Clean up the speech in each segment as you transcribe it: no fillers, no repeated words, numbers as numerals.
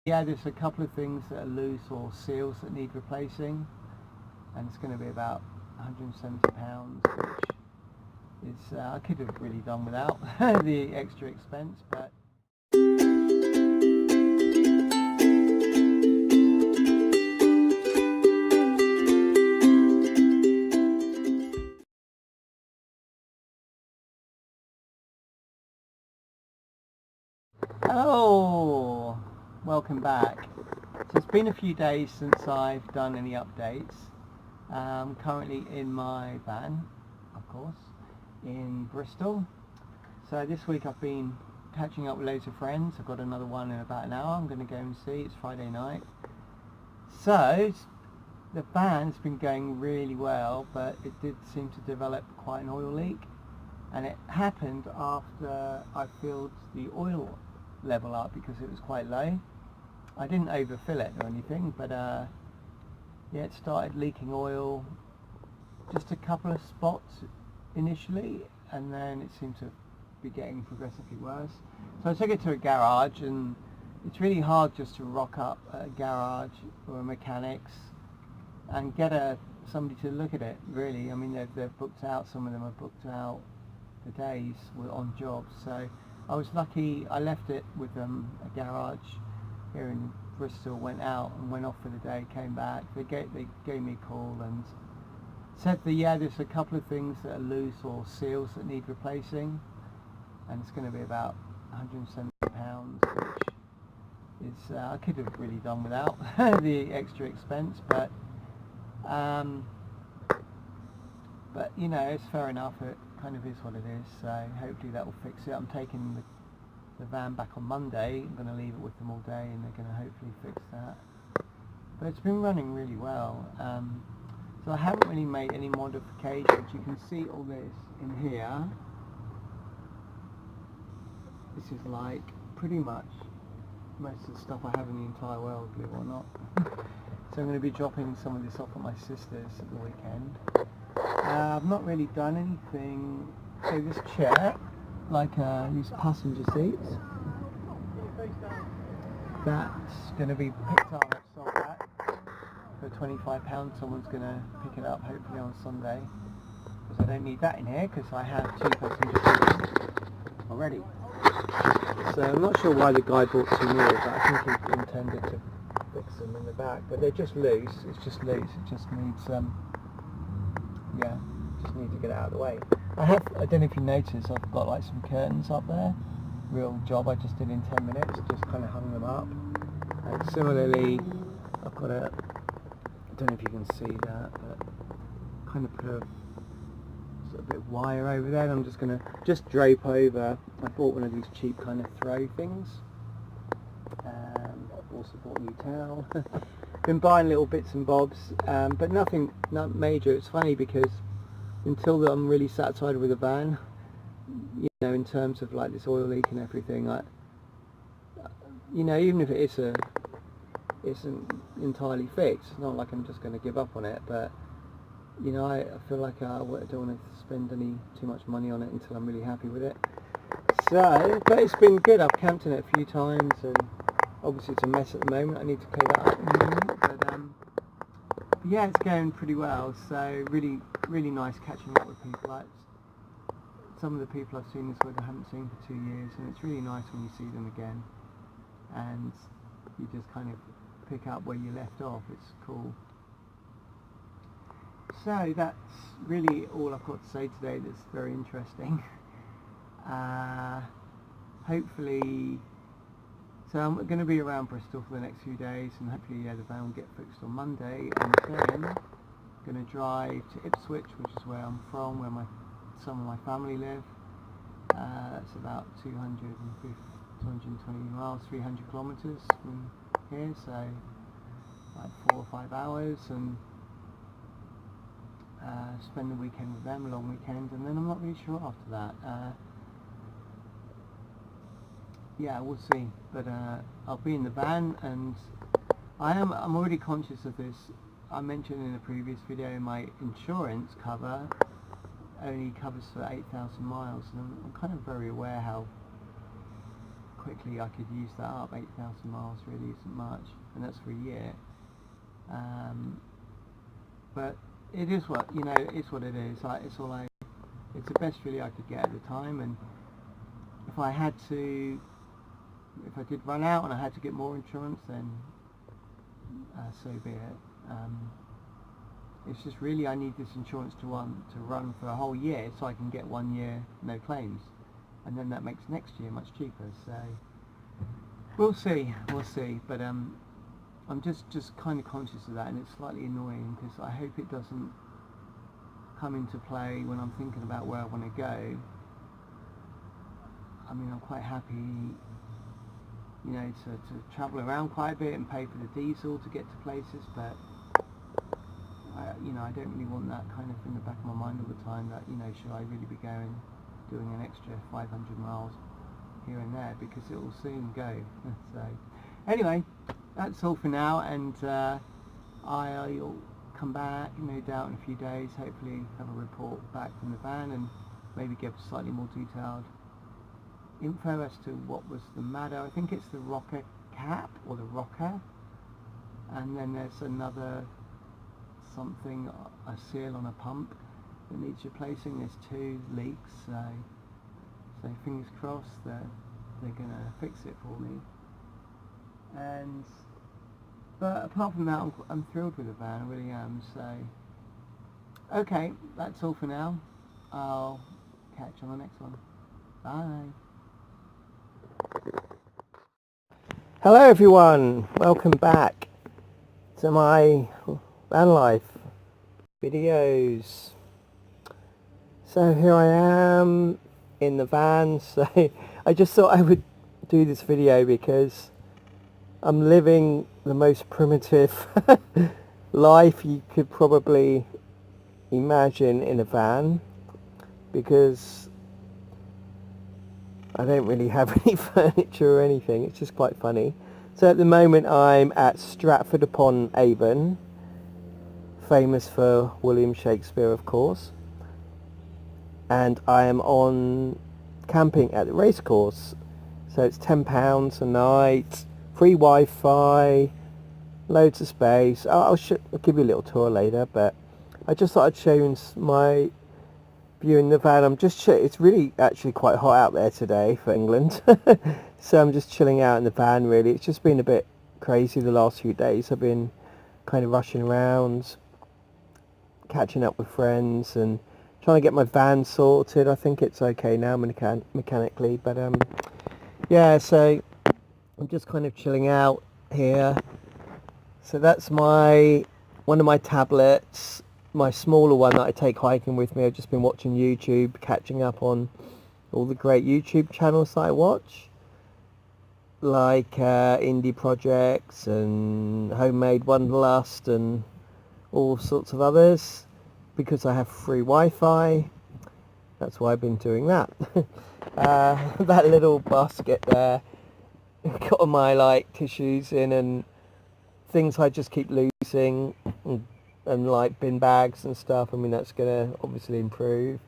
Yeah, there's a couple of things that are loose or seals that need replacing, and it's going to be about £170, which is I could have really done without the extra expense, but oh, welcome back. So it's been a few days since I've done any updates. I'm currently in my van, of course, in Bristol. So this week I've been catching up with loads of friends. I've got another one in about an hour I'm going to go and see. It's Friday night. So the van's been going really well, but it did seem to develop quite an oil leak, and it happened after I filled the oil level up because it was quite low. I didn't overfill it or anything, but yeah, it started leaking oil, just a couple of spots initially, and then it seemed to be getting progressively worse. So I took it to a garage, and it's really hard just to rock up at a garage or a mechanic's and get somebody to look at it, really. I mean, they've booked out, some of them have booked out the days on jobs. So I was lucky, I left it with a garage here in Bristol, went out and went off for the day, came back. They gave me a call and said that yeah, there's a couple of things that are loose or seals that need replacing, and it's going to be about £170, which is I could have really done without the extra expense, but you know, it's fair enough. It kind of is what it is. So hopefully that will fix it. I'm taking the van back on Monday. I'm going to leave it with them all day, and they're going to hopefully fix that. But it's been running really well. So I haven't really made any modifications. You can see all this in here. This is like pretty much most of the stuff I have in the entire world, believe it or not. So I'm going to be dropping some of this off at my sister's at the weekend. I've not really done anything. So this chair, like these passenger seats, that's going to be picked up at sold back for £25. Someone's going to pick it up hopefully on Sunday, because I don't need that in here because I have 2 passenger seats already. So I'm not sure why the guy bought 2 more, but I think he intended to fix them in the back. But they're just loose. It's just loose. It just needs yeah, just need to get it out of the way. I don't know if you noticed, I've got like some curtains up there. Real job I just did in 10 minutes, just kind of hung them up. And similarly, I've got I don't know if you can see that, but kind of put a sort of bit of wire over there. And I'm just going to drape over. I bought one of these cheap kind of throw things. I've also bought a new towel. Been buying little bits and bobs, but nothing not major. It's funny because until I'm really satisfied with the van, you know, in terms of like this oil leak and everything, you know, even if it isn't entirely fixed, it's not like I'm just going to give up on it, but you know, I feel like I don't want to spend too much money on it until I'm really happy with it. So, but it's been good. I've camped in it a few times, and obviously it's a mess at the moment. I need to clear that up in a minute, but yeah, it's going pretty well. So really nice catching up with people. Like some of the people I've seen this with I haven't seen for 2 years, and it's really nice when you see them again and you just kind of pick up where you left off. It's cool. So that's really all I've got to say today that's very interesting. Hopefully, so I'm going to be around Bristol for the next few days, and hopefully the van will get fixed on Monday, and then I'm going to drive to Ipswich, which is where I'm from, where some of my family live. It's about 220 miles, 300 kilometres from here, so like 4 or 5 hours, and spend the weekend with them, a long weekend, and then I'm not really sure after that. Yeah, we'll see, but I'll be in the van, and I'm already conscious of this. I mentioned in a previous video my insurance cover only covers for 8,000 miles, and I'm kind of very aware how quickly I could use that up. 8,000 miles really isn't much, and that's for a year. But it is what, you know, it's what it is. It's the best really I could get at the time, and if I did run out and I had to get more insurance, then so be it. It's just really I need this insurance to run for a whole year, so I can get 1 year no claims, and then that makes next year much cheaper. So we'll see. But I'm just kind of conscious of that, and it's slightly annoying because I hope it doesn't come into play when I'm thinking about where I want to go. I mean, I'm quite happy, you know, to travel around quite a bit and pay for the diesel to get to places, but I don't really want that kind of in the back of my mind all the time, that, you know, should I really be doing an extra 500 miles here and there, because it will soon go. So anyway, that's all for now, and I'll come back no doubt in a few days, hopefully have a report back from the van and maybe give slightly more detailed info as to what was the matter. I think it's the rocker cap or the rocker, and then there's another something, a seal on a pump that needs replacing. There's 2 leaks, so fingers crossed that they're gonna fix it for me. But apart from that, I'm thrilled with the van, I really am. So okay, that's all for now. I'll catch you on the next one. Bye. Hello everyone, welcome back to my van life videos. So here I am in the van. So I just thought I would do this video because I'm living the most primitive life you could probably imagine in a van, because I don't really have any furniture or anything. It's just quite funny. So at the moment I'm at Stratford-upon-Avon, famous for William Shakespeare, of course, and I am on camping at the racecourse. So it's £10 a night, free Wi-Fi, loads of space. I'll give you a little tour later, but I just thought I'd show you my view in the van. It's really actually quite hot out there today for England. So I'm just chilling out in the van really. It's just been a bit crazy the last few days. I've been kind of rushing around, catching up with friends and trying to get my van sorted. I think it's okay now mechanically, but yeah, so I'm just kind of chilling out here. So that's one of my tablets, my smaller one that I take hiking with me. I've just been watching YouTube, catching up on all the great YouTube channels that I watch, like indie projects and Homemade Wanderlust and all sorts of others, because I have free Wi-Fi. That's why I've been doing that. That little basket there, got all my tissues in and things I just keep losing, and like bin bags and stuff. I mean, that's gonna obviously improve.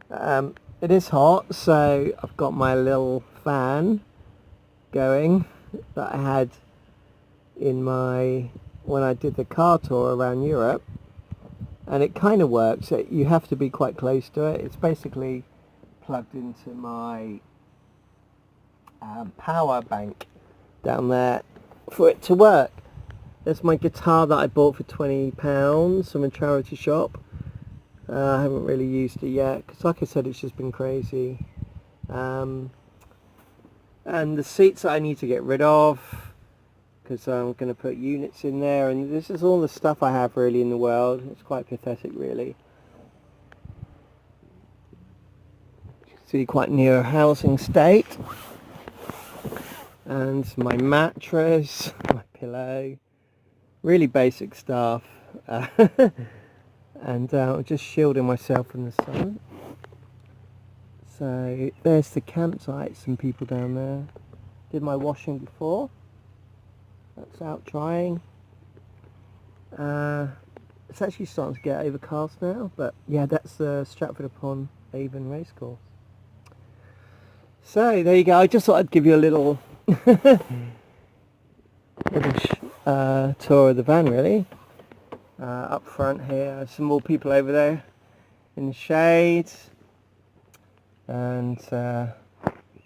It is hot, so I've got my little fan going that I had when I did the car tour around Europe, and it kind of works. You have to be quite close to it. It's basically plugged into my power bank down there for it to work. There's my guitar that I bought for £20 from a charity shop. I haven't really used it yet because, like I said, it's just been crazy. And the seats that I need to get rid of, because I'm going to put units in there, and this is all the stuff I have really in the world. It's quite pathetic really. See, quite near a housing estate. And my mattress, my pillow, really basic stuff. And I'm just shielding myself from the sun. So there's the campsite, some people down there. Did my washing before. That's out drying. It's actually starting to get overcast now, but yeah, that's the Stratford-upon-Avon racecourse. So there you go. I just thought I'd give you a little, little tour of the van, really. Up front here, some more people over there in the shade, and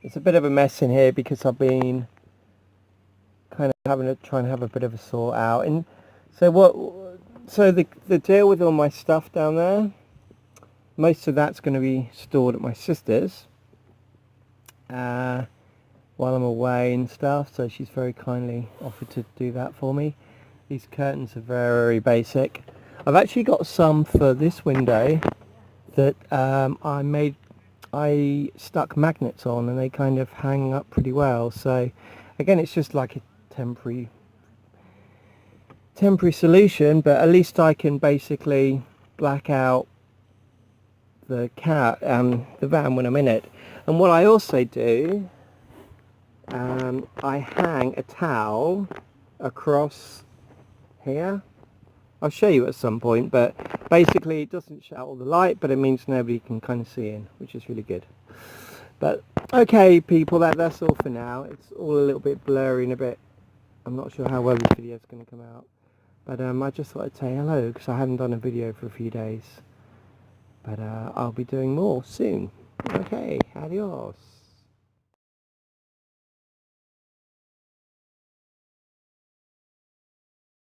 it's a bit of a mess in here because I've been kind of having to try and have a bit of a sort out. And so the deal with all my stuff down there, most of that's going to be stored at my sister's while I'm away and stuff, so she's very kindly offered to do that for me. These curtains are very basic. I've actually got some for this window that I stuck magnets on, and they kind of hang up pretty well. So again, it's just like a temporary solution, but at least I can basically black out the van when I'm in it. And what I also do, I hang a towel across here. I'll show you at some point, but basically it doesn't shut all the light, but it means nobody can kind of see in, which is really good. But okay people, that's all for now. It's all a little bit blurry and a bit, I'm not sure how well this video is going to come out, but I just thought I'd say hello because I haven't done a video for a few days, but I'll be doing more soon. Okay, adios.